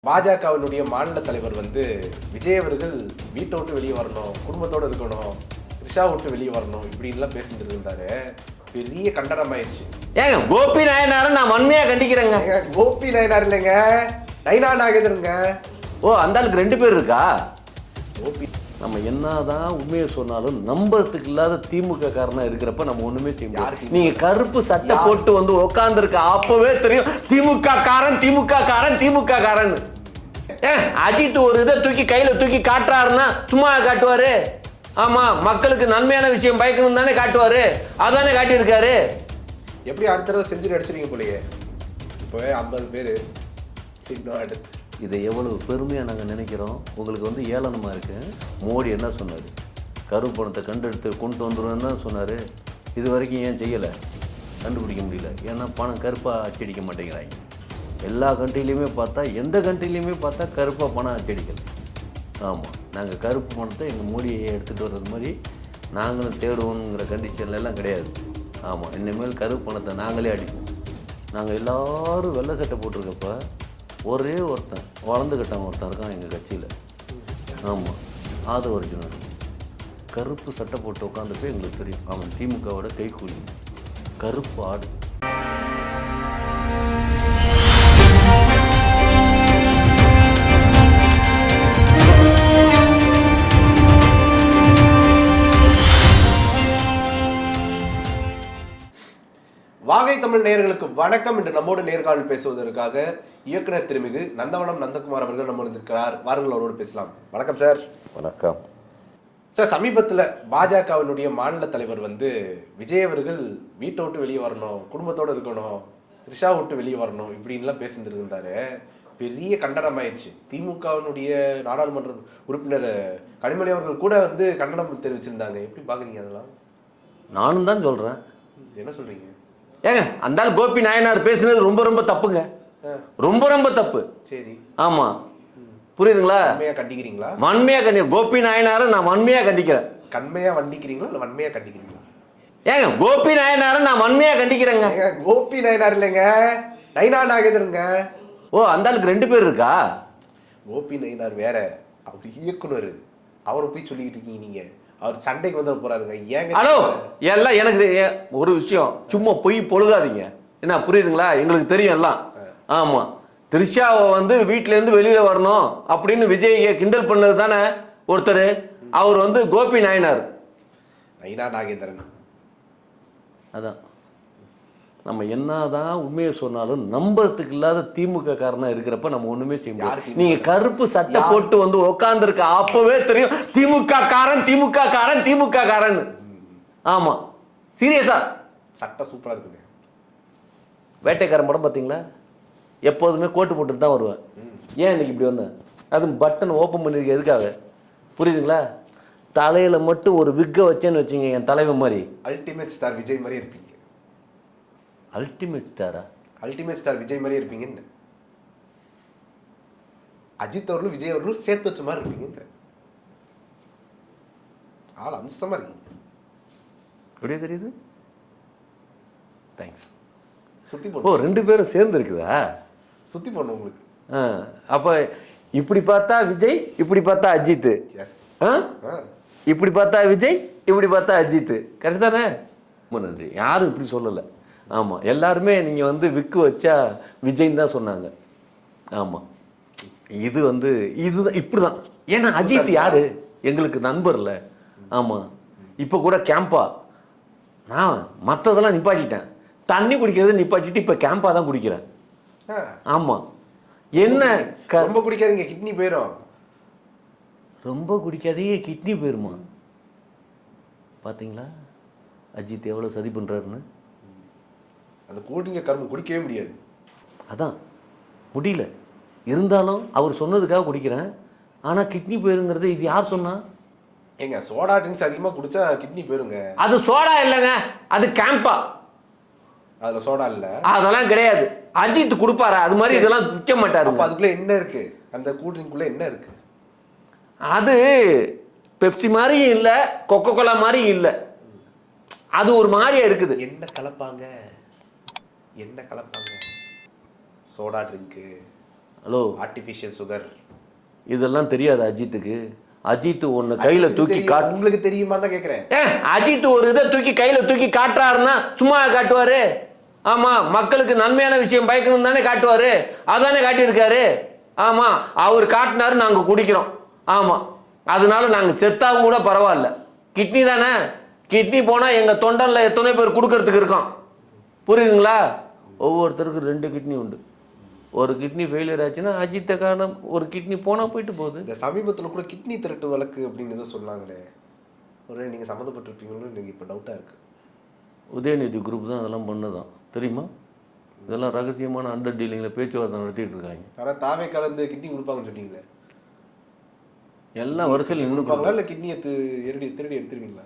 பாஜகவினுடைய மாநில தலைவர் வந்து விஜய் அவர்கள் வீட்டை விட்டு வெளியே வரணும், குடும்பத்தோடு இருக்கணும், த்ரிஷா விட்டு வெளியே வரணும் இப்படின்லாம் பேசிட்டு இருந்தாரு. பெரிய கண்டனம் ஆயிடுச்சு. ஏங்க கோபி நாயனாரை நான் வன்மையா கண்டிக்கிறேங்க. கோபி நாயனார் இல்லைங்க, நைனா நாகேந்திரங்க. ஓ, அந்த ஆளுக்கு 2 பேர் இருக்கா? கோபி நம்ம என்னதான் உண்மையை சொன்னாலும் நம்புறதுக்கு இல்லாத திமுக காரனா இருக்கிறப்ப நம்ம ஒண்ணுமே செய்ய முடியாது. நீங்க கருப்பு சட்டை போட்டு வந்து உட்கார்ந்து இருக்க அப்பவே தெரியும் திமுக காரன் திமுக காரன் திமுக காரன். அஜித் ஒரு இதை தூக்கி கையில தூக்கி காட்டுறாருன்னா சும்மா காட்டுவாரு? ஆமா, மக்களுக்கு நன்மையான விஷயம் பயக்கணும் தானே காட்டுவாரு. அதானே காட்டியிருக்காரு. எப்படி அடுத்த தடவை செஞ்சுரி அடிச்சிருங்க போலயே. இப்போ 50 பேர் அடுத்து இதை எவ்வளவு பெருமையாக நாங்கள் நினைக்கிறோம். உங்களுக்கு வந்து ஏளனமாக இருக்கு. மோடி என்ன சொன்னார்? கருப்பு பணத்தை கண்டெடுத்து கொண்டு வந்துடுவேன்னு தான் சொன்னார். இது வரைக்கும் ஏன் செய்யலை? கண்டுபிடிக்க முடியல. ஏன்னா பணம் கருப்பாக அச்சடிக்க மாட்டேங்கிறாங்க. எல்லா கண்ட்ரிலையுமே பார்த்தா, எந்த கண்ட்ரிலையுமே பார்த்தா கருப்பாக பணம் அச்சடிக்கலை. ஆமாம், நாங்கள் கருப்பு பணத்தை எங்கள் மோடியை எடுத்துகிட்டு வர்றது மாதிரி நாங்களும் தேடுவோங்கிற கண்டிஷன்லாம் கிடையாது. ஆமாம், இனிமேல் கருப்பு பணத்தை நாங்களே அடிப்போம். நாங்கள் எல்லோரும் வெள்ளை சட்டை போட்டிருக்கப்ப ஒரே ஒருத்தன் வளர்ந்துக்கிட்டான் ஒருத்தன் இருக்கான் எங்கள் கட்சியில். ஆமாம், ஆதவ அர்ஜுனன் கருப்பு சட்டை போட்டு உட்காந்துட்டு எங்களுக்கு தெரியும் அவன் திமுகவோட கைக்கூலி, கருப்பு ஆடு. வாகை தமிழ் நேயர்களுக்கு வணக்கம். என்று நம்மோடு நேர்காணல் பேசுவதற்காக இயக்குனர் திருமிகு நந்தவனம் நந்தகுமார் அவர்கள் நம்மோடு இருக்கிறார். வாருங்கள், அவரோடு பேசலாம். வணக்கம் சார். வணக்கம் சார். சமீபத்தில் பாஜகவினுடைய மாநில தலைவர் வந்து விஜய் அவர்கள் வீட்டை விட்டு வெளியே வரணும், குடும்பத்தோடு இருக்கணும், த்ரிஷா விட்டு வெளியே வரணும் இப்படின்லாம் பேசிட்டு இருந்தாரு. பெரிய கண்டனம் ஆயிடுச்சு. திமுகவினுடைய நாடாளுமன்ற உறுப்பினர் கனிமொழி அவர்கள் கூட வந்து கண்டனம் தெரிவிச்சிருந்தாங்க. எப்படி பார்க்குறீங்க அதெல்லாம்? நானும் தான் சொல்கிறேன். என்ன சொல்கிறீங்க? ஏங்க அந்த கோபி நாயனார் பேசுனது ரொம்ப ரொம்ப தப்புங்க. ரொம்ப ரொம்ப தப்பு. சரி, ஆமா, புரியுதுங்களா? வன்மையா கண்டிக்கிறீங்களா? வன்மையா கோபி நாயனாரை நான் வன்மையா கண்டிக்கிறேன். கண்மையா வண்டிக்கிறீங்களா இல்ல வன்மையா கண்டிக்கிறீங்களா? ஏங்க கோபி நாயனாரை நான் வன்மையா கண்டிக்கிறேங்க. கோபி நாயனார் இல்லைங்க, நைனா நாகேந்திரங்க. ஓ, அந்த ஆளுக்கு 2 பேர் இருக்கா? கோபி நாயனார் வேற, அவர் இயக்குனர். அவரை போய் சொல்லிக்கிட்டு இருக்கீங்க நீங்க. அவர் சண்டைக்கு வந்து போறாருங்க. ஏங்க? ஹலோ, எல்லாம் எனக்கு ஒரு விஷயம், சும்மா போய் பொழுதாதீங்க. என்ன புரியுதுங்களா? எங்களுக்கு தெரியும் எல்லாம். ஆமா, த்ரிஷாவை வந்து வீட்டுல இருந்து வெளியில வரணும் அப்படின்னு விஜய் கிண்டல் பண்ணது தானே ஒருத்தர். அவர் வந்து கோபி நாயனார், நைனா நாகேந்திரன். அதான் நம்ம என்னதான் உண்மையை சொன்னாலும் நம்புறதுக்கு இல்லாத திமுக காரனா இருக்கிறப்ப நம்ம ஒண்ணுமே செய்ய முடியாது. நீங்க கருப்பு சட்டை போட்டு வந்து உட்கார்ந்து இருக்க அப்பவே தெரியும் திமுக காரன் திமுக காரன் திமுக காரன். ஆமா, சீரியஸா. சட்டை சூப்பரா இருக்குது. வேட்டைக்காரன் படம் பார்த்தீங்களா? எப்போதுமே கோட்டு போட்டுட்டு தான் வருவேன். ஏன் இன்னைக்கு இப்படி வந்தேன்? அது பட்டன் ஓப்பன் பண்ணிருக்க எதுக்காக புரியுதுங்களா? தலையில மட்டும் ஒரு விக்கை வச்சேன்னு வச்சுங்க, என் தலைவன் மாதிரி அல்டிமேட் ஸ்டார் விஜய் மாதிரி இருப்பீங்க. அல்டிமேட் ஸ்டாரா? அல்டிமேட் ஸ்டார் விஜய் மாதிரி இருப்பீங்கன்னு. அஜித் அவர்களும் விஜய் அவர்களும் சேர்த்து வச்ச மாதிரி இருப்பீங்க. ஆள் அம்சமா இருக்கீங்க. எப்படியே தெரியுது? தேங்க்ஸ். சுத்தி ஓ, 2 பேரும் சேர்ந்து இருக்குதா? சுத்தி போடணும் உங்களுக்கு. அப்ப இப்படி பார்த்தா விஜய், இப்படி பார்த்தா அஜித். இப்படி பார்த்தா விஜய், இப்படி பார்த்தா அஜித். கரெக்ட் தானே? ரொம்ப நன்றி. யாரும் இப்படி சொல்லலை. ஆமாம், எல்லாருமே நீங்கள் வந்து விக்கு வச்சா விஜய்ன்னு தான் சொன்னாங்க. ஆமாம், இது வந்து இதுதான் இப்படி தான். ஏன்னா அஜித் யாரு? எங்களுக்கு நண்பர் இல்லை. ஆமாம், இப்போ கூட கேம்பா நான் மற்றதெல்லாம் நிப்பாட்டிட்டேன். தண்ணி குடிக்கிறது நிப்பாட்டிட்டு இப்போ கேம்பா தான் குடிக்கிறேன். ஆமாம். என்ன ரொம்ப குடிக்காதீங்க, கிட்னி போயிடும். ரொம்ப குடிக்காதீங்க, கிட்னி போயிருமா? பார்த்தீங்களா அஜித் எவ்வளோ சதி பண்ணுறாருன்னு? அந்த கூட்டிங்க கரும்பு குடிக்கவே முடியாது. அதான் முடியல. இருந்தாலும் அவர் சொன்னதுக்காக குடிக்கிறேன். ஆனால் கிட்னி போயிருங்கிறது இது யார் சொன்னா? ஏங்க சோடா ட்ரிங்க்ஸ் அதிகமாக குடிச்சா கிட்னி போயிருங்க. அது சோடா இல்லைங்க, அது கேம்பா. அதுல சோடா இல்லை, அதெல்லாம் கிடையாது. அஜித் கொடுப்பாரா? அது மாதிரி இதெல்லாம் விற்க மாட்டாரு. அப்போ அதுக்குள்ள என்ன இருக்கு? அந்த கூல் ட்ரிங்க்குள்ள என்ன இருக்கு? அது பெப்சி மாதிரியும் இல்லை, கொக்கோ கோலா மாதிரியும் இல்லை. அது ஒரு மாதிரியா இருக்குது. என்ன கலப்பாங்க? என்ன கலப்பாங்க? Soda drink, hello, artificial sugar இதெல்லாம் தெரியாது அஜித்துக்கு. அஜித் ஒன்று கையில் தூக்கி காட்டு. உங்களுக்கு தெரியுமா தான் கேட்குறேன். அஜித் ஒரு இதை தூக்கி கையில் தூக்கி காட்டுறாருன்னா சும்மா காட்டுவார்? ஆமாம், மக்களுக்கு நன்மையான விஷயம் பயக்கணும் தானே காட்டுவார். அதானே காட்டியிருக்காரு. ஆமாம், அவர் காட்டினாரு, நாங்கள் குடிக்கிறோம். ஆமாம், அதனால நாங்கள் செத்தாவும் கூட பரவாயில்ல. கிட்னி தானே, கிட்னி போனால் எங்கள் தொண்டனில் எத்தனை பேர் கொடுக்கறதுக்கு இருக்கோம். புரியுதுங்களா? ஒவ்வொருத்தருக்கும் 2 கிட்னி உண்டு. ஒரு கிட்னி ஃபெயிலியர் ஆச்சுன்னா அஜித்தை காரணம், ஒரு கிட்னி போனால் போயிட்டு போகுது. இந்த சமீபத்தில் கூட கிட்னி திருட்டு வழக்கு அப்படின்னு ஏதோ சொன்னாங்களே, ஒரு நீங்கள் சம்மந்தப்பட்டிருப்பீங்களோ எனக்கு இப்போ டவுட்டாக இருக்குது. உதயநிதி குரூப் தான் அதெல்லாம் பண்ணதான் தெரியுமா? இதெல்லாம் ரகசியமான அண்டர் டீலிங்கில் பேச்சுவார்த்தை நடத்திட்டு இருக்காங்க. ஆனால் தாவே கலந்து கிட்னி கொடுப்பாங்கன்னு சொன்னீங்களே, எல்லாம் வரிசையில் நின்று கொடுப்பாங்களா இல்லை கிட்னியை திருடி எடுத்துருவீங்களா?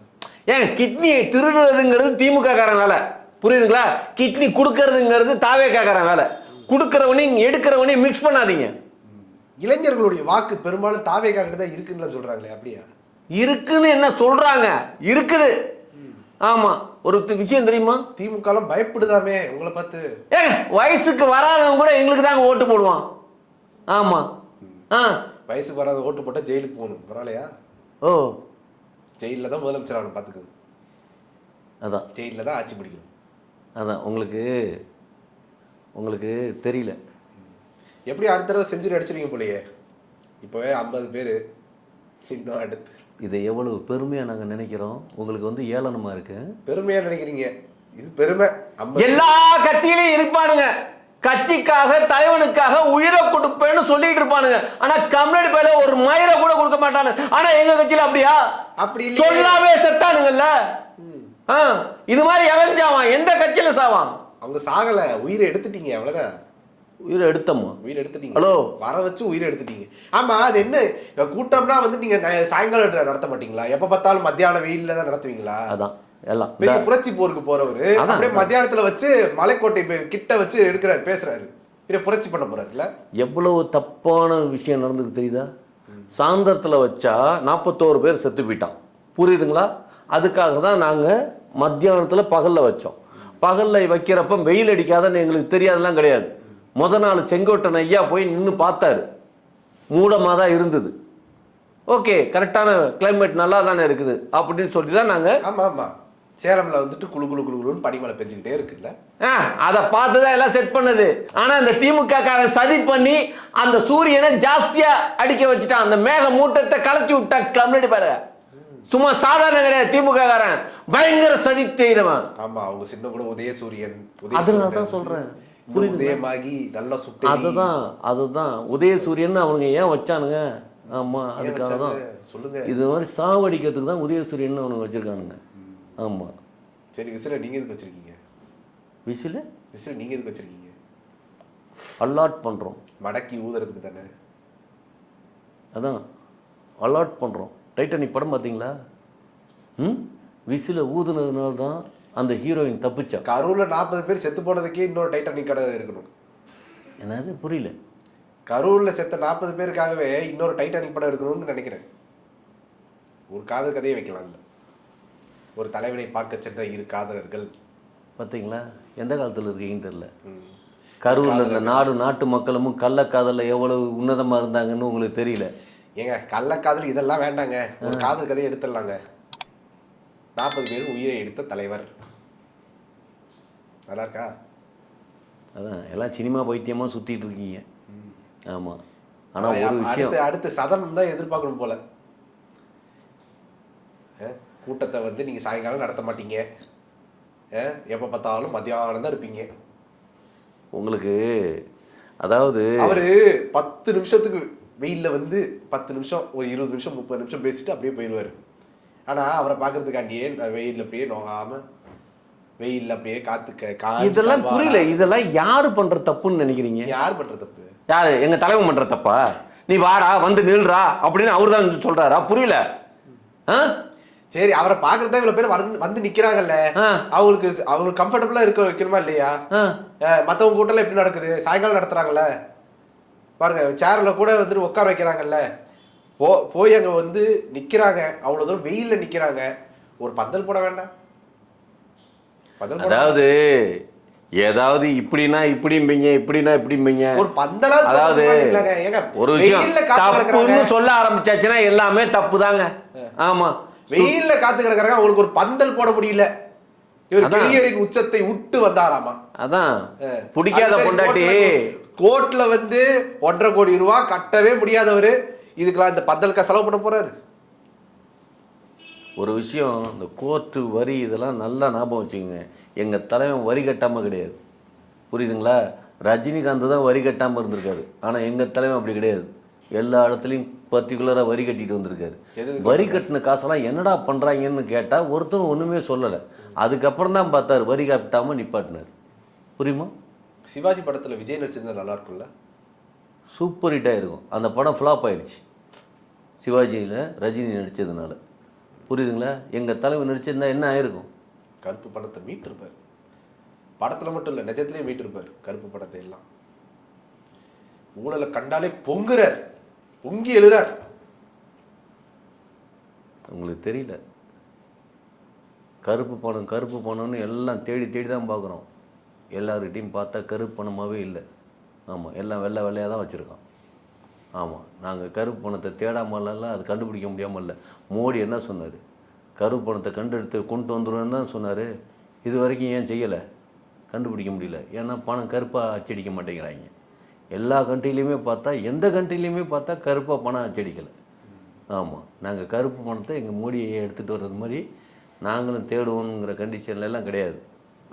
ஏன் கிட்னி திருடுறதுங்கிறது திமுக காரன் வேலை, புரியுதுங்களா? கிட்னி கொடுக்கறதுங்கிறது தாவேகா காரன் வேலை. கொடுக்கறவனையும் எடுக்கிறவனையும் மிக்ஸ் பண்ணாதீங்க. இளைஞர்களுடைய வாக்கு பெரும்பாலும் தாவேகா கிட்ட தான் இருக்குன்னு சொல்றாங்களே, அப்படியா? இருக்குன்னு என்ன சொல்றாங்க? இருக்குது. ஆமா, ஒரு விஷயம் தெரியுமா? திமுக பயப்படுதாமே உங்களை பார்த்து. வயசுக்கு வராதவங்க கூட எங்களுக்கு தாங்க ஓட்டு போடுவான். ஆமா, வயசுக்கு வராத ஓட்டு போட்டா ஜெயிலுக்கு போகணும், பரவாயில்லையா? ஓ, ஜெயிலில் தான் முதலமைச்சர் ஆகணும், பார்த்துக்கணும். அதான் ஜெயிலில் தான் ஆட்சி பிடிக்கணும். அதான் உங்களுக்கு தெரியல. எப்படி அடுத்த தடவை செஞ்சுரி அடிச்சிருவீங்க போலயே. இப்போவே 50 பேர் இன்னும் அடுத்து. இதை எவ்வளவு பெருமையாக நாங்கள் நினைக்கிறோம். உங்களுக்கு ஏளனமாக இருக்கு. பெருமையாக நினைக்கிறீங்க, இது பெருமை. எல்லா கட்சியிலையும் இருப்பானுங்க, கட்சிக்காக தலைவனுக்காக உயிரை கொடுப்பேன்னு சொல்லிட்டு இருப்பானுங்க. ஆனா கம்யூனிட்டி பேல ஒரு மயிரை கூட கொடுக்க மாட்டானுங்க. ஆனா எங்க கட்சியில அப்படியா? அப்படி சொல்லாமே செத்தானுங்கல்ல. இது மாதிரி எவன் சாவான்? எந்த கட்சியில சாவான்? அவங்க சாகல, உயிரை எடுத்துட்டீங்க, அவ்வளவுதான். உயிரை எடுத்தோமா? உயிரை எடுத்துட்டீங்க. ஹலோ, வர வச்சு உயிரை எடுத்துட்டீங்க. ஆமா, அது என்ன கூட்டம்னா நீங்க சாயங்காலம் நடத்த மாட்டீங்களா? எப்ப பார்த்தாலும் மத்தியான வெயில்ல தான் நடத்துவீங்களா? அதான் எல்லாம் பெரிய புரட்சி போருக்கு போறவரு அப்படியே மத்தியானத்துல வச்சு மலைக்கோட்டை கிட்ட வச்சு எடுக்கிறாரு, பேசுறாரு. பெரிய புரட்சி பண்ண போறாருல்ல. எவ்வளவு தப்பான விஷயம் நடந்துக்கு தெரியுதா? சாயந்தரத்துல வச்சா 41 பேர் செத்து போயிட்டான். புரியுதுங்களா? அதுக்காக தான் நாங்க மத்தியானத்துல பகல்ல வச்சோம். பகல்ல வைக்கிறப்ப வெயில் அடிக்காதன்னு எங்களுக்கு தெரியாதெல்லாம் கிடையாது. நாள் செங்கோட்டன் ஐயா போய் நின்று பார்த்தாரு, மூடமாக தான் இருந்தது. ஓகே, கரெக்டான கிளைமேட் நல்லா தானே இருக்குது அப்படின்னு சொல்லி தான் நாங்கள். ஆமாம் ஆமாம், சேலம்ல குளு குளு குளுன்னு பனிமலை பெஞ்சுக்கிட்டே இருக்குல்ல. அதை பார்த்து தான் எல்லாம் செட் பண்ணது. ஆனால் இந்த திமுக காரன் சதி பண்ணி அந்த சூரியனை ஜாஸ்தியா அடிக்க வச்சுட்டான். அந்த மேக மூட்டத்தை கலைச்சி விட்டான் கம்யூனிட்டி பேர. சும்மா சாதாரண கிடையாது, திமுக காரன் பயங்கர சதி செய்யறவன். ஆமா, அவங்க சின்ன கூட உதயசூரியன். அதனால தான் சொல்றேன், உதயமாகி நல்லா சுட்டு. அதுதான் உதயசூரியன் அவங்க ஏன் வச்சானுங்க. ஆமா, அதுக்காக தான் சொல்லுங்க. இது மாதிரி சாவடிக்கிறதுக்கு தான் உதயசூரியன் அவனுக்கு வச்சிருக்கானுங்க. ஆமா, சரி, விசில நீங்க எதுக்கு வச்சிருக்கீங்க? விசில நீங்க எதுக்கு வச்சிருக்கீங்க? அலாட் பண்றோம், மடக்கி ஊதுறதுக்கு தானே. அதான் அலாட் பண்றோம். டைட்டானிக் படம் பார்த்தீங்களா? விசில ஊதுனதுனால தான் அந்த ஹீரோயின் தப்பிச்சா. கரூர்ல 40 பேர் செத்து போனதுக்கே இன்னொரு டைட்டானிக் கடை இருக்கணும். என்னது புரியல? கரூர்ல செத்த 40 பேருக்காகவே இன்னொரு டைட்டானிக் படம் எடுக்கணும்னு நினைக்கிறேன். ஒரு காதல் கதையை வைக்கலாம். இல்லை, ஒரு தலைவனை பார்க்க சென்ற 2 காதலர்கள். பார்த்தீங்களா எந்த காலத்தில் இருக்கீங்கன்னு தெரியல. கரூரில் இந்த நாட்டு மக்களும் கள்ளக்காதலில் எவ்வளவு உன்னதமாக இருந்தாங்கன்னு உங்களுக்கு தெரியல. ஏங்க, கள்ளக்காதல் இதெல்லாம் வேண்டாங்க, ஒரு காதல் கதையை எடுத்துடலாங்க. 40 பேரும் உயிரை எடுத்த தலைவர். நல்லா இருக்கா? அதான் எல்லாம் சினிமா பைத்தியமாக சுற்றிட்டு இருக்கீங்க. ஆமாம், ஆனால் ஒரு விஷயம், அடுத்து சதனம் தான் எதிர்பார்க்கணும் போல. கூட்டத்தை நீங்கள் சாயங்காலம் நடத்த மாட்டீங்க, எப்போ பார்த்தாலும் மத்தியானம் தான் இருப்பீங்க. உங்களுக்கு அதாவது அவரு 10 நிமிஷத்துக்கு வெயிலில் 10 நிமிஷம், ஒரு 20 நிமிஷம் 30 நிமிஷம் பேசிட்டு அப்படியே போயிடுவார். ஆனால் அவரை பார்க்கறதுக்காண்டியே வெயிலில் அப்படியே நோகாமல் வெயிலில் அப்படியே இதெல்லாம் புரியல. இதெல்லாம் யாரு பண்ற தப்புன்னு நினைக்கிறீங்க? யார் பண்ற தப்பு? யாரு? எங்க தலைவன் பண்ற தப்பா? நீ வாடா வந்து நில்றா அப்படின்னு அவரு தான் சொல்றாரா? புரியல. சரி, அவரை பாக்குறதா இவ்வளவு பேர் வந்து நிக்கிறாங்கல்ல, அவங்களுக்கு கம்ஃபர்டபுளா இருக்க வைக்கணுமா இல்லையா? மத்தவங்க கூட்டம் எப்படி நடக்குது? சாயங்காலம் நடத்துறாங்கல்ல பாருங்க, சேர்ல கூட உட்கார வைக்கிறாங்கல்ல, போய் அங்க நிக்கிறாங்க, அவ்வளவு தூரம் வெயில்ல நிக்கிறாங்க. ஒரு பந்தல் போட வேண்டாம்? அதாவது ஏதாவது இப்படின்னா இப்படிம்பீங்க, இப்படின்னா இப்படிம்பீங்க. ஒரு பந்தலா அதாவது ஏங்க ஒரு விஷயம் தப்புன்னு சொல்ல ஆரம்பிச்சாச்சுன்னா எல்லாமே தப்பு தாங்க. ஆமா, வெயில்ல காத்து கிடக்குறாங்க, அவங்களுக்கு ஒரு பந்தல் போட முடியல. இவர் கெரியரின் உச்சத்தை விட்டு வந்தாராமா. அதான் பிடிக்காத பொண்டாட்டி கோர்ட்ல வந்து 1.5 கோடி ரூபாய் கட்டவே முடியாதவரு இதுக்கெல்லாம் இந்த பந்தலுக்கா செலவு பண்ண போறாரு. ஒரு விஷயம், இந்த கோர்ட்டு வரி இதெல்லாம் நல்லா ஞாபகம் வச்சுக்கோங்க. எங்கள் தலைவன் வரி கட்டாமல் கிடையாது, புரியுதுங்களா? ரஜினிகாந்த் தான் வரி கட்டாமல் இருந்திருக்காரு. ஆனால் எங்கள் தலைவன் அப்படி கிடையாது. எல்லா இடத்துலையும் பர்டிகுலராக வரி கட்டிட்டு வந்திருக்காரு. வரி கட்டின காசெல்லாம் என்னடா பண்ணுறாங்கன்னு கேட்டால் ஒருத்தரும் ஒன்றுமே சொல்லலை. அதுக்கப்புறம் தான் பார்த்தார் வரி கட்டாமல் நிப்பாட்டினார். புரியுமா? சிவாஜி படத்தில் விஜய் நடிச்சிருந்தா நல்லா இருக்கும்ல, சூப்பர் ஹிட்டாக இருக்கும். அந்த படம் ஃப்ளாப் ஆயிடுச்சு சிவாஜியில் ரஜினி நடித்ததுனால. புரியுதுங்களா? எங்கள் தலைவர் நடிச்சிருந்தா என்ன ஆயிருக்கும்? கருப்பு படத்தை மீட்டிருப்பார். படத்தில் மட்டும் இல்லை, நிஜத்திலே மீட்டிருப்பார் கருப்பு படத்தை எல்லாம். ஊழலை கண்டாலே பொங்குறார், பொங்கி எழுறார். உங்களுக்கு தெரியல, கருப்பு பணம்னு எல்லாம் தேடி தேடி தான் பார்க்குறோம். எல்லார்கிட்டையும் பார்த்தா கருப்பு பணமாகவே இல்லை. ஆமாம், எல்லாம் வெள்ளையாக தான் வச்சுருக்கோம். ஆமாம், நாங்கள் கருப்பு பணத்தை தேடாமலாம் அது கண்டுபிடிக்க முடியாமல் இல்லை. மோடி என்ன சொன்னார்? கருப்பு பணத்தை கண்டெடுத்து கொண்டு வந்துடுவேன்னு தான் சொன்னார். இது வரைக்கும் ஏன் செய்யலை? கண்டுபிடிக்க முடியல. ஏன்னா பணம் கருப்பாக அச்சடிக்க மாட்டேங்கிறாங்க. எல்லா கண்ட்ரிலையுமே பார்த்தா, எந்த கண்ட்ரிலையுமே பார்த்தா கருப்பாக பணம் அச்சடிக்கலை. ஆமாம், நாங்கள் கருப்பு பணத்தை எங்கள் மோடியை எடுத்துகிட்டு வர்றது மாதிரி நாங்களும் தேடுவோங்கிற கண்டிஷன்லாம் கிடையாது.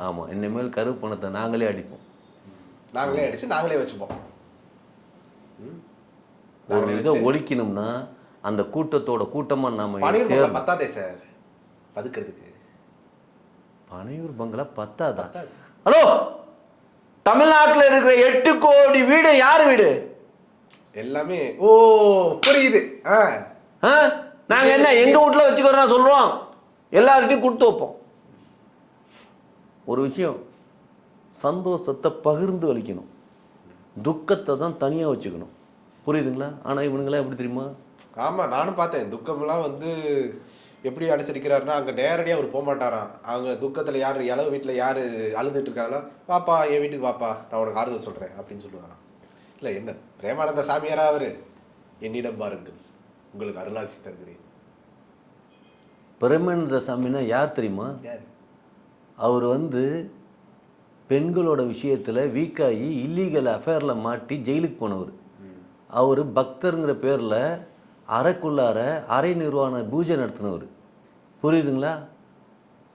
ஆமாம், இனிமேல் கருப்பு பணத்தை நாங்களே அடிப்போம், நாங்களே அடித்து நாங்களே வச்சுப்போம். ஒரு இதை ஒழிக்கணும்னா அந்த கூட்டத்தோட கூட்டமாக நாம் பத்தாதே சார் பதுக்கிறதுக்கு. பனையூர் பங்களா பத்தாதா? ஹலோ, தமிழ்நாட்டில் இருக்கிற 8 கோடி வீடு யார் வீடு? எல்லாமே ஓ புரியுது. நாங்கள் என்ன எங்கள் வீட்டில் வச்சுக்கிறோம் சொல்கிறோம், எல்லார்கிட்டையும் கொடுத்து வைப்போம். ஒரு விஷயம், சந்தோஷத்தை பகிர்ந்து வலிக்கணும், துக்கத்தை தான் தனியாக வச்சுக்கணும். புரியுதுங்களா? ஆனால் இவனுங்களாம் எப்படி தெரியுமா? ஆமாம், நானும் பார்த்தேன். துக்கம்லாம் வந்து எப்படி அனுசரிக்கிறாருன்னா, அங்கே நேரடியாக அவர் போக மாட்டாராம். அவங்க துக்கத்தில் யார் இளவு வீட்டில் யார் அழுதுட்டு இருக்காங்களோ, வாப்பா என் வீட்டுக்கு வாப்பா, நான் உனக்கு ஆறுதல் சொல்கிறேன் அப்படின்னு சொல்லுவாராம். இல்லை என்ன பிரேமானந்த சாமியாரா அவர்? என்னிடம் பாருங்கள், உங்களுக்கு அருளாசி தருகிறேன். பிரேமானந்த சாமின்னா யார் தெரியுமா? யார்? அவர் வந்து பெண்களோட விஷயத்தில் வீக்காகி இல்லீகல் அஃபேரில் மாட்டி ஜெயிலுக்கு போனவர். அவர் பக்தருங்கிற பேரில் அறைக்குள்ளார அரை நிர்வாண பூஜை நடத்தினவர். புரியுதுங்களா?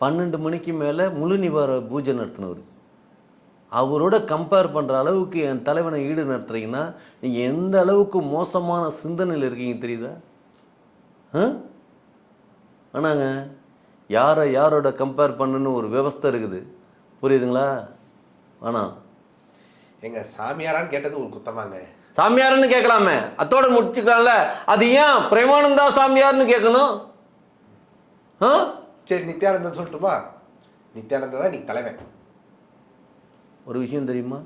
12 மணிக்கு மேலே முழு நிவார பூஜை நடத்தினவர். அவரோட கம்பேர் பண்ணுற அளவுக்கு என் தலைவனை ஈடு நடத்துறீங்கன்னா நீங்கள் எந்த அளவுக்கு மோசமான சிந்தனையில் இருக்கீங்க தெரியுதா? ஆனாங்க யாரோட கம்பேர் பண்ணுன்னு ஒரு விவஸ்தை இருக்குது. புரியுதுங்களா? ஆனால் எங்கள் சாமியாரான்னு கேட்டது ஒரு குத்தமாங்க. சாமியார்னு கேட்கலாமே, அத்தோட முடிச்சுக்கலாம்ல. அது ஏன் பிரேமானந்தா சாமியார்னு கேட்கணும்? சரி, நித்யானந்தன் சொல்லட்டுமா? நித்யானந்தா தான் நீ தலைவன். ஒரு விஷயம் தெரியுமா?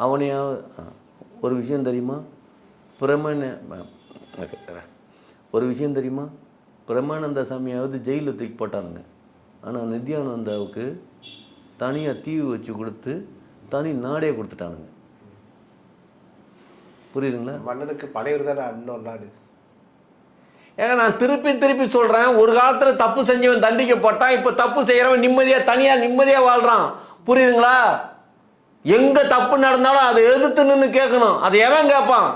அவனையா ஒரு விஷயம் தெரியுமா? ஒரு விஷயம் தெரியுமா? பிரேமானந்தா சாமியாவது ஜெயிலில் தூக்கி போட்டானுங்க. ஆனால் நித்யானந்தாவுக்கு தனியாக தீவு வச்சு கொடுத்து தனி நாடே கொடுத்துட்டானுங்க. புரியுதுங்களா? மன்னனுக்கு பழையவர் தானே இன்னொரு நாடு. ஏங்க நான் திருப்பி சொல்கிறேன், ஒரு காலத்தில் தப்பு செஞ்சவன் தண்டிக்கப்பட்டான், இப்போ தப்பு செய்கிறவன் நிம்மதியாக வாழ்கிறான். புரியுதுங்களா? எங்கே தப்பு நடந்தாலும் அதை எதிர்த்து நின்று கேட்கணும். அதை எவன் கேட்பான்?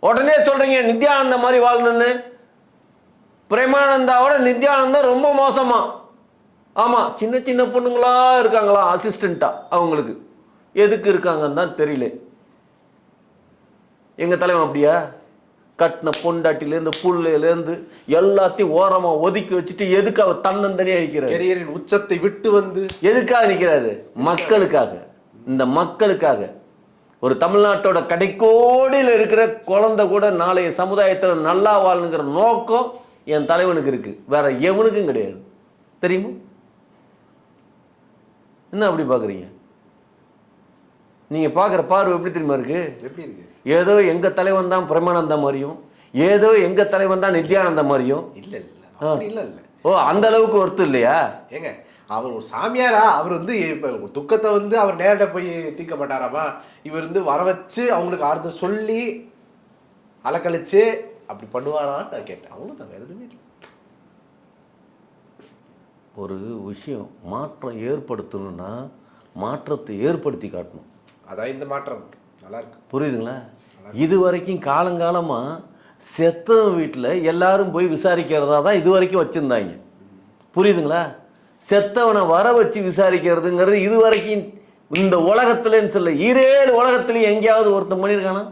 உடனே சொல்கிறீங்க நித்யானந்தா மாதிரி வாழணுன்னு. பிரேமானந்தாவோட நித்யானந்தா ரொம்ப மோசமா. ஆமாம், சின்ன பொண்ணுங்களா இருக்காங்களா அசிஸ்டண்ட்டாக, அவங்களுக்கு எதுக்கு இருக்காங்கன்னு தான் தெரியல. எங்கள் தலைவன் அப்படியா? கட்டின பொண்டாட்டிலேருந்து புள்ளையிலேருந்து எல்லாத்தையும் ஓரமாக ஒதுக்கி வச்சுட்டு எதுக்கு அவர் தன்னந்தனியாக நிற்கிறார்? கெரியரின் உச்சத்தை விட்டு வந்து எதுக்காக நிற்கிறாரு? மக்களுக்காக. இந்த மக்களுக்காக. ஒரு தமிழ்நாட்டோட கடைக்கோடியில் இருக்கிற குழந்தை கூட நாளைய சமுதாயத்தில் நல்லா வாழணுங்கிற நோக்கம் என் தலைவனுக்கு இருக்கு, வேற எவனுக்கும் கிடையாது. தெரியுமா? என்ன அப்படி பார்க்குறீங்க? நீங்கள் பார்க்குற பார்வை எப்படி தெரியுமா இருக்கு? எப்படி இருக்கு? ஏதோ எங்கள் தலைவன் தான் பிரேமானந்தா மாதிரியும், ஏதோ எங்கள் தலைவன் தான் நித்யானந்தா மாதிரியும். இல்லை இல்லை இல்லை. ஓ, அந்த அளவுக்கு ஒருத்தர் இல்லையா? ஏங்க அவர் ஒரு சாமியாரா? அவர் வந்து இப்போ துக்கத்தை வந்து அவர் நேரில் போய் தீர்க்க மாட்டாராமா? இவர் வந்து வர வச்சு அவங்களுக்கு ஆறுதல் சொல்லி அலக்கழிச்சு அப்படி பண்ணுவாரான்னு நான் கேட்டேன். அவ்வளோதான், வேறு எதுவுமே இல்லை. ஒரு விஷயம் மாற்றம் ஏற்படுத்தணும்னா மாற்றத்தை ஏற்படுத்தி காட்டணும். அதான் இந்த மாற்றம் நல்லா இருக்கு. புரியுதுங்களா? இது வரைக்கும் காலங்காலமாக செத்தவன் வீட்டில் எல்லாரும் போய் விசாரிக்கிறதா தான் இது வரைக்கும் வச்சுருந்தாங்க. புரியுதுங்களா? செத்தவனை வர வச்சு விசாரிக்கிறதுங்கிறது இது வரைக்கும் இந்த உலகத்துலன்னு சொல்ல 7 உலகத்துலையும் எங்கேயாவது ஒருத்தன் பண்ணியிருக்கானா?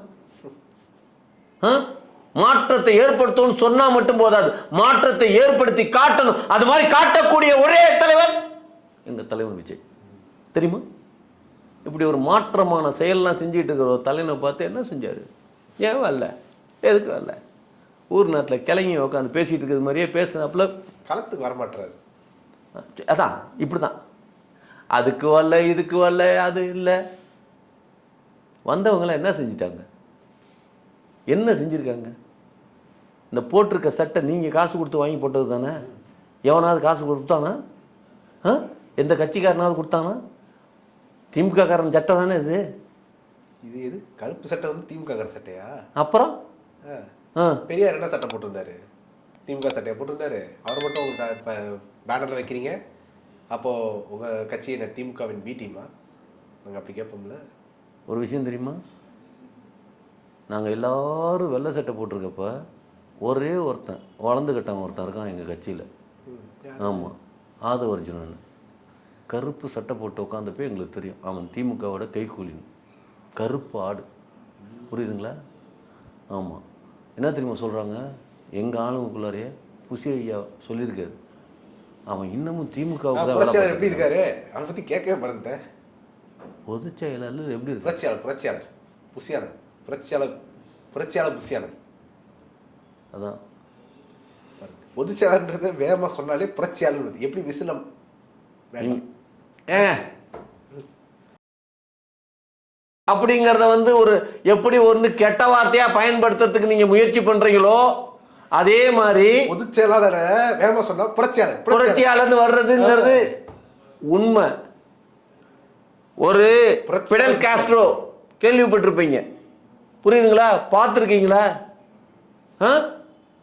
மாற்றத்தை ஏற்படுத்தணும்னு சொன்னா மட்டும் போதாது, மாற்றத்தை ஏற்படுத்தி காட்டணும். அது மாதிரி காட்டக்கூடிய ஒரே தலைவர் எங்க தலைவர் விஜய். தெரியுமா? இப்படி ஒரு மாற்றமான செயல்லாம் செஞ்சுட்டு இருக்கிற ஒரு தலைவனை பார்த்து என்ன செஞ்சாரு? ஏன் வரல? எதுக்கு வரல? ஊர் நாட்டில் கிளங்கி உட்காந்து பேசிட்டு இருக்கிறது மாதிரியே பேசுனாப்புல களத்துக்கு வரமாட்டாரு. அதான் இப்படி தான். அதுக்கு வரல, இதுக்கு வரல, அது இல்லை. வந்தவங்களாம் என்ன செஞ்சிட்டாங்க? என்ன செஞ்சுருக்காங்க? இந்த போட்டிருக்க சட்டை நீங்கள் காசு கொடுத்து வாங்கி போட்டது தானே? எவனாவது காசு கொடுத்தானா? எந்த கட்சிக்காரனாவது கொடுத்தானா? திமுக காரன் சட்டை தானே இது. இது எது கருப்பு சட்டை வந்து திமுக கார சட்டையா? அப்புறம் பெரியார் என்ன சட்டை போட்டிருந்தாரு? திமுக சட்டையை போட்டிருந்தாரு. அவர் மட்டும் உங்களுக்கு இப்போ பேனரில் வைக்கிறீங்க. அப்போது உங்கள் கட்சி என்ன திமுகவின் பி டீமா? நாங்கள் அப்படி கேட்போம்ல. ஒரு விஷயம் தெரியுமா? நாங்கள் எல்லாரும் வெள்ளை சட்டை போட்டிருக்கப்ப ஒரே ஒருத்தன் வளர்ந்துக்கிட்டவன் ஒருத்தன் இருக்கான் எங்கள் கட்சியில். ஆமாம், ஆதவர்ஜுனன். கருப்பு சட்டை போட்டு உட்காந்தப்போ எங்களுக்கு தெரியும் அவன் திமுகவோட கைக்கூலின்னு. கருப்பு ஆடு. புரியுதுங்களா? ஆமாம். என்ன தெரியுமா சொல்கிறாங்க? எங்கள் ஆளுங்களுக்குள்ளாரையே புசி ஐயா சொல்லியிருக்காரு, அவன் இன்னமும் திமுகவுக்கு எப்படி இருக்காரு அவனை பற்றி கேட்கவே மறந்துட்டேன். பொதுச் செயலாளர் எப்படி இருக்கு? புரட்சியாளர் புசியாளர் புரட்சியாளர் புசியாளர். அதான் பொதுச் செயலாளர்ன்றது வேகமாக சொன்னாலே புரட்சியாளர். எப்படி விசிலம் அப்படிங்கிறத வந்து ஒரு எப்படி ஒன்று கெட்ட வார்த்தையா பயன்படுத்துறதுக்கு நீங்க முயற்சி பண்றீங்களோ அதே மாதிரி பொதுச் செயலாளரை வேகமாக சொன்னா புரட்சியாளர் வர்றதுங்கிறது உண்மை. ஒரு பிடல் காஸ்ட்ரோ கேள்விப்பட்டிருப்பீங்க. புரியுதுங்களா? பார்த்துருக்கீங்களா?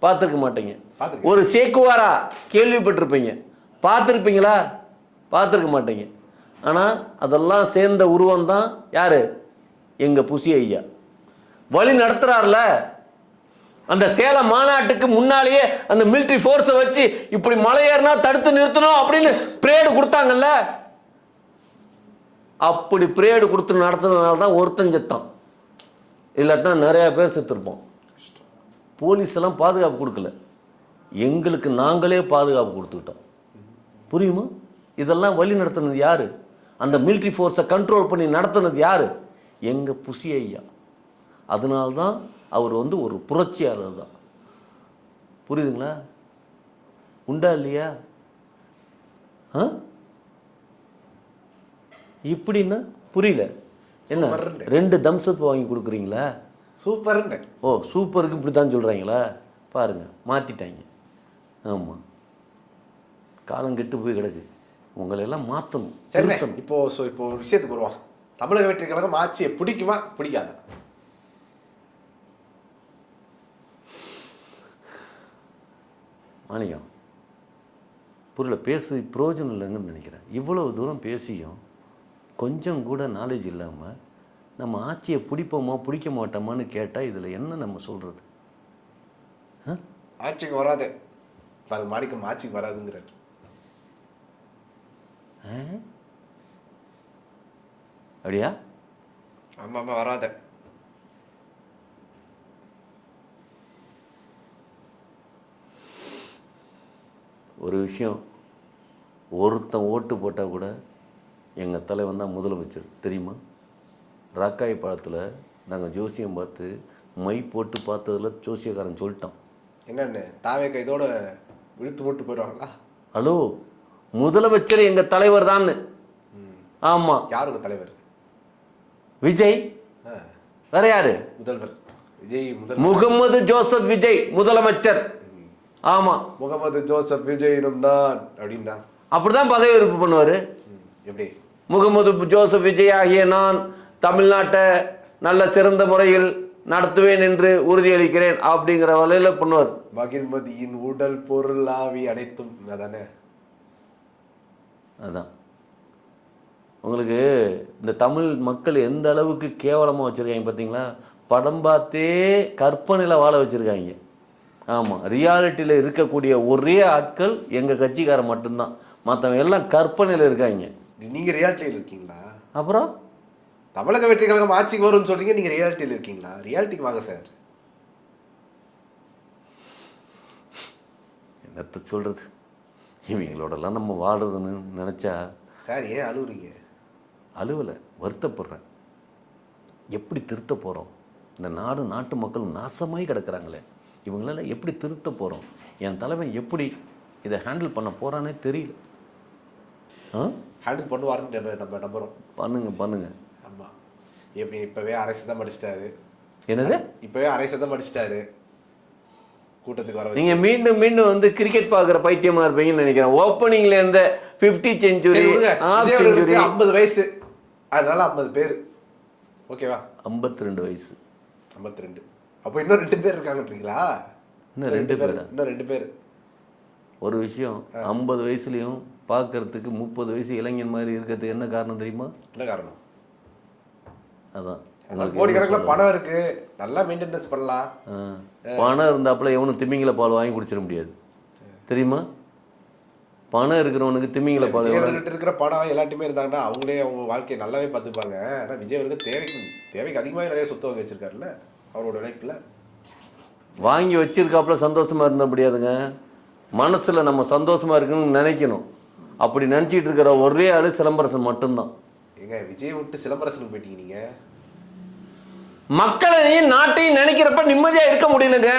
பார்த்துருக்க மாட்டீங்க. ஒரு சேக்குவாரா கேள்விப்பட்டிருப்பீங்க. பார்த்துருப்பீங்களா? பார்த்துருக்க மாட்டீங்க. ஆனால் அதெல்லாம் சேர்ந்த உருவம் தான் யாரு? எங்கள் புசி ஐயா. வழி நடத்துறாருல. அந்த சேலம் மாநாட்டுக்கு முன்னாலேயே அந்த மிலிட்ரி ஃபோர்ஸை வச்சு இப்படி மலை ஏறினா தடுத்து நிறுத்தணும் அப்படின்னு பிரேடு கொடுத்தாங்கல்ல. அப்படி பிரேடு கொடுத்து நடத்துனதுனால தான் ஒருத்தன் செத்தான். இல்லாட்டினா நிறைய பேர் செத்துருப்போம். போலீஸ் எல்லாம் பாதுகாப்பு கொடுக்கல, எங்களுக்கு நாங்களே பாதுகாப்பு கொடுத்துக்கிட்டோம். புரியுமா? இதெல்லாம் வழி நடத்துனது யாரு? அந்த மிலிட்ரி ஃபோர்ஸை கண்ட்ரோல் பண்ணி நடத்துனது யாரு? எங்கள் புசி ஐயா. அதனால்தான் அவர் வந்து ஒரு புரட்சியாளர் தான். புரியுதுங்களா? உண்டா இல்லையா? இப்படின்னா புரியல. என்ன 2 தம்ஸ்அப் வாங்கி கொடுக்குறீங்களா? சூப்பர். ஓ, சூப்பருக்கு இப்படி தான் சொல்கிறாங்களா? பாருங்க, மாற்றிட்டாங்க. ஆமாம், காலம் கெட்டு போய் கிடக்கு. உங்களெல்லாம் மாற்றணும். சரி, இப்போ ஒரு விஷயத்துக்கு வருவோம். தமிழக வெற்றி கழகம் ஆட்சியை பிடிக்குமா பிடிக்காத? மாணிக்கம், புரியல. பேசு பிரயோஜனம் இல்லைங்கன்னு நினைக்கிறேன். இவ்வளவு தூரம் பேசியும் கொஞ்சம் கூட நாலேஜ் இல்லாமல் நம்ம ஆட்சியை பிடிப்போமா பிடிக்க மாட்டோமான்னு கேட்டால் இதில் என்ன நம்ம சொல்கிறது? ஆட்சிக்கு வராது பாருங்க, மாணிக்கம் ஆட்சிக்கு வராதுங்கிறார். அப்படியா? ஆமாம் ஆமாம், வராத. ஒரு விஷயம், ஒருத்தன் ஓட்டு போட்டால் கூட எங்கள் தலைவன் தான் முதலமைச்சர். தெரியுமா? ராக்காய் பழத்தில் நாங்கள் ஜோசியம் பார்த்து மை போட்டு பார்த்ததில் ஜோசியக்காரன் சொல்லிட்டான். என்னென்னு தாவே கைதோட விழுத்து போட்டு போயிடுவாங்களா? ஹலோ, முதலமைச்சர் எங்கள் தலைவர் தான். ஆமாம். யாருங்க தலைவர்? விஜய். வேற யாரு? முதல்வர் விஜய். முகமது ஜோசப் விஜய் முதலமைச்சர். ஆமா, முகமது ஜோசப் விஜயினும் தான் அப்படின்னா அப்படிதான் பதவியேற்பு பண்ணுவார். எப்படி? முகமது ஜோசப் விஜய் ஆகிய நான் தமிழ்நாட்டை நல்ல சிறந்த முறையில் நடத்துவேன் என்று உறுதியளிக்கிறேன் அப்படிங்கிற வகையில பண்ணுவார். மகிழ்மதியின் உடல் பொருள் ஆவி அனைத்தும் அதானே. அதான் உங்களுக்கு இந்த தமிழ் மக்கள் எந்த அளவுக்கு கேவலமாக வச்சுருக்காங்க பார்த்தீங்களா? படம் பார்த்தே கற்பனையில் வாழ வச்சுருக்காங்க. ஆமாம், ரியாலிட்டியில் இருக்கக்கூடிய ஒரே ஆட்கள் எங்கள் கட்சிக்காரன் மட்டும்தான். மற்றவங்க எல்லாம் கற்பனையில் இருக்காங்க. நீங்கள் ரியாலிட்டியில் இருக்கீங்களா? அப்புறம் தமிழக வெற்றி கழகம் ஆட்சிக்கு வரும்னு சொல்றீங்க, நீங்கள் ரியாலிட்டியில் இருக்கீங்களா? ரியாலிட்டிக்கு வாங்க சார். என்னத்த சொல்கிறது, இவங்களோடலாம் நம்ம வாடுறதுன்னு நினச்சா. சார் ஏன் அழுகுறீங்க? அழுவலை, வருத்தப்படுறேன். எப்படி திருத்த போகிறோம்? இந்த நாட்டு மக்களும் நாசமாகி கிடக்கிறாங்களே, இவங்களெல்லாம் எப்படி திருத்த போகிறோம்? என் தலைவன் எப்படி இதை ஹேண்டில் பண்ண போகிறானே தெரியல. ஹேண்டில் பண்ணுவாருன்னு நம்ம நம்புகிறோம். பண்ணுங்க. ஆமாம், எப்படி இப்போவே அரை சதம் அடிச்சிட்டாரு. என்னது? இப்போவே அரை சதம் அடிச்சிட்டாரு. கூட்டத்துக்கு வர நீங்கள் மீண்டும் வந்து கிரிக்கெட் பார்க்குற பைத்தியமாக இருப்பீங்கன்னு நினைக்கிறேன். ஓப்பனிங்கில் இருந்த 50 செஞ்சுரி 50 வயசு, அதனால 50 பேர். ஓகேவா? 52 வயசு. 52. அப்போ இன்னும் 2 பேர் இருக்காங்கன்றீங்களா? இன்னும் 2 பேர். இன்னும் 2 பேர். ஒரு விஷயம், 50 வயசுலையும் பார்க்கறதுக்கு 30 வயசு இளைஞன் மாதிரி இருக்கிறதுக்கு என்ன காரணம் தெரியுமா? என்ன காரணம்? அதான் கோடிக்கணக்கில் பணம் இருக்கு, நல்லா மெயின்டெனன்ஸ் பண்ணலாம். பணம் இருந்தாப்புல எவனும் திமிங்கல பால் வாங்கி குடிச்சிட முடியாது, தெரியுமா? பணம் இருக்கிறவனுக்கு திமிங்கல பால். விஜயவர்கிட்ட இருக்கிற பணம் எல்லாத்தையுமே இருந்தாங்கன்னா அவங்களே அவங்க வாழ்க்கையை நல்லாவே பார்த்துப்பாங்க. ஆனால் விஜயவருக்கு தேவைக்கு அதிகமாக நிறைய சொத்து வாங்கி வச்சிருக்காருல்ல அவரோட உழைப்பில். வாங்கி வச்சிருக்காப்புல சந்தோஷமா இருந்த முடியாதுங்க. மனசுல நம்ம சந்தோஷமா இருக்குன்னு நினைக்கணும். அப்படி நினச்சிட்டு இருக்கிற ஒரே ஆளு சிலம்பரசன் மட்டும்தான். ஏங்க, விஜய் விட்டு சிலம்பரசனுக்கு போயிட்டீங்க நீங்க. மக்களையும் நாட்டையும் நினைக்கிறப்ப நிம்மதியா இருக்க முடியலங்க.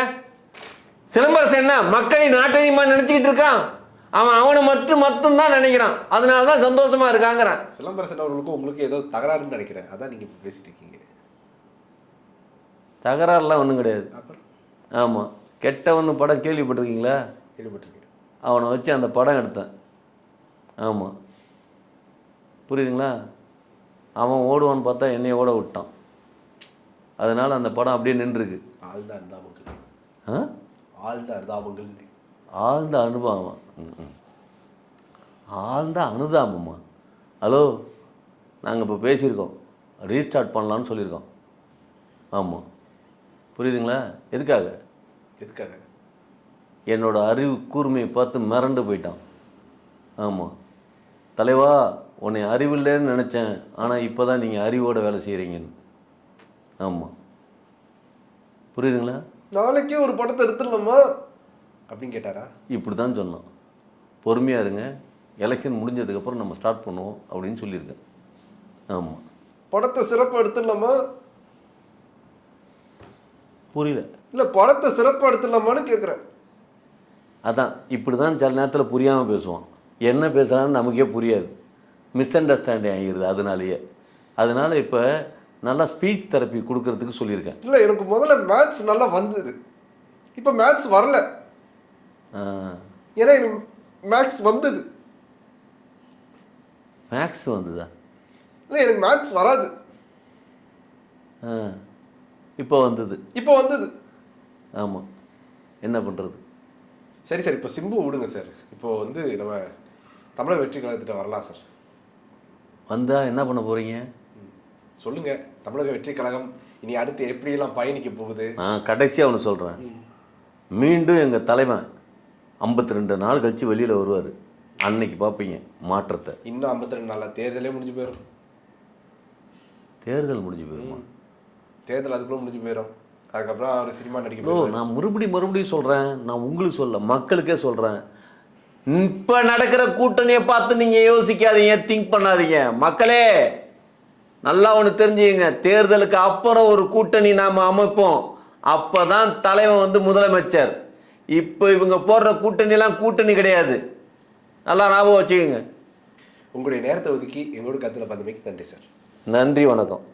சிலம்பரசன் என்ன மக்களையும் நாட்டையும் நினைச்சுக்கிட்டு இருக்கான்? அவனை மட்டும்தான் நினைக்கிறான், அதனாலதான் சந்தோஷமா இருக்காங்கிறான். சிலம்பரசன் அவர்களுக்கும் உங்களுக்கு ஏதோ தகராறுன்னு நினைக்கிறேன், அதான் நீங்க பேசிட்டு இருக்கீங்க. தகராறுலாம் ஒன்றும் கிடையாது. ஆமாம், கெட்டவன் படம் கேள்விப்பட்டிருக்கீங்களா? கேள்விப்பட்டிருக்கேன். அவனை வச்சு அந்த படம் எடுத்தேன். ஆமாம், புரியுதுங்களா? அவன் ஓடுவான்னு பார்த்தா என்னைய ஓட விட்டான். அதனால் அந்த படம் அப்படியே நின்றுருக்கு. ஆழ்ந்த அனுதாபங்கள். ஆழ்ந்த அனுபவம். ஆழ்ந்த அனுதாபமா? ஹலோ, நாங்கள் இப்போ பேசியிருக்கோம், ரீஸ்டார்ட் பண்ணலான்னு சொல்லியிருக்கோம். ஆமாம், புரியுதுங்களா? எதுக்காக? என்னோட அறிவு கூர்மையை பார்த்து மிரண்டு போயிட்டான். ஆமாம், தலைவா உன்னை அறிவில்லைன்னு நினச்சேன், ஆனால் இப்போ தான் நீங்கள் அறிவோட வேலை செய்கிறீங்கன்னு. ஆமாம், புரியுதுங்களா? நாளைக்கே ஒரு படத்தை எடுத்துடலாமா அப்படின்னு கேட்டாரா? இப்படி தான் சொன்னான். பொறுமையாக இருங்க, எலெக்ஷன் முடிஞ்சதுக்கப்புறம் நம்ம ஸ்டார்ட் பண்ணுவோம் அப்படின்னு சொல்லியிருக்கேன். ஆமாம், படத்தை சிறப்பாக எடுத்துடலாமா? புரியல. இல்லை, படத்தை சிறப்பாக எடுத்துடலாமான்னு கேட்குறேன். அதான் இப்படி தான் சில நேரத்தில் புரியாமல் பேசுவான். என்ன பேசுகிறான்னு நமக்கே புரியாது, மிஸ் அண்டர்ஸ்டாண்டிங் ஆகிடுது. அதனால் இப்போ நல்லா ஸ்பீச் தெரப்பி கொடுக்கறதுக்கு சொல்லியிருக்கேன். இல்லை, எனக்கு முதல்ல மேத்ஸ் நல்லா வந்தது, இப்போ மேத்ஸ் வரல. ஏன்னா எனக்கு மேக்ஸ் வந்தது. மேக்ஸ் வந்ததா? இல்லை, எனக்கு மேத்ஸ் வராது. இப்போ வந்தது. ஆமாம், என்ன பண்ணுறது? சரி சார், இப்போ சிம்பு விடுங்க சார். இப்போ வந்து நம்ம தமிழக வெற்றி கழகத்திட்ட வரலாம் சார். வந்தால் என்ன பண்ண போகிறீங்க சொல்லுங்க. தமிழக வெற்றி கழகம் இனி அடுத்து எப்படியெல்லாம் பயணிக்க போகுது? நான் கடைசியாக ஒன்று சொல்கிறேன். மீண்டும் எங்கள் தலைவன் 52 நாள் கழித்து வெளியில் வருவார். அன்னைக்கு பார்ப்பீங்க மாற்றத்தை. இன்னும் 52 நாளில் தேர்தலே முடிஞ்சு போயிடும். தேர்தல் முடிஞ்சு போயிடுமா? தேர்தல் அதுக்குள்ள முடிஞ்சு போயிடும். அதுக்கப்புறம் அவர் சினிமா நடிக்க. நான் மறுபடியும் சொல்கிறேன், நான் உங்களுக்கு சொல்ல மக்களுக்கே சொல்கிறேன். இப்போ நடக்கிற கூட்டணியை பார்த்து நீங்கள் யோசிக்காதீங்க, திங்க் பண்ணாதீங்க. மக்களே நல்லா ஒன்று தெரிஞ்சுங்க, தேர்தலுக்கு அப்புறம் ஒரு கூட்டணி நாம் அமைப்போம். அப்போ தான் தலைவன் வந்து முதலமைச்சர். இப்போ இவங்க போடுற கூட்டணிலாம் கூட்டணி கிடையாது. நல்லா ஞாபகம் வச்சுக்கோங்க. உங்களுடைய நேரத்தை ஒதுக்கி எங்களோட கருத்தில் பந்தமைக்கு நன்றி சார். நன்றி, வணக்கம்.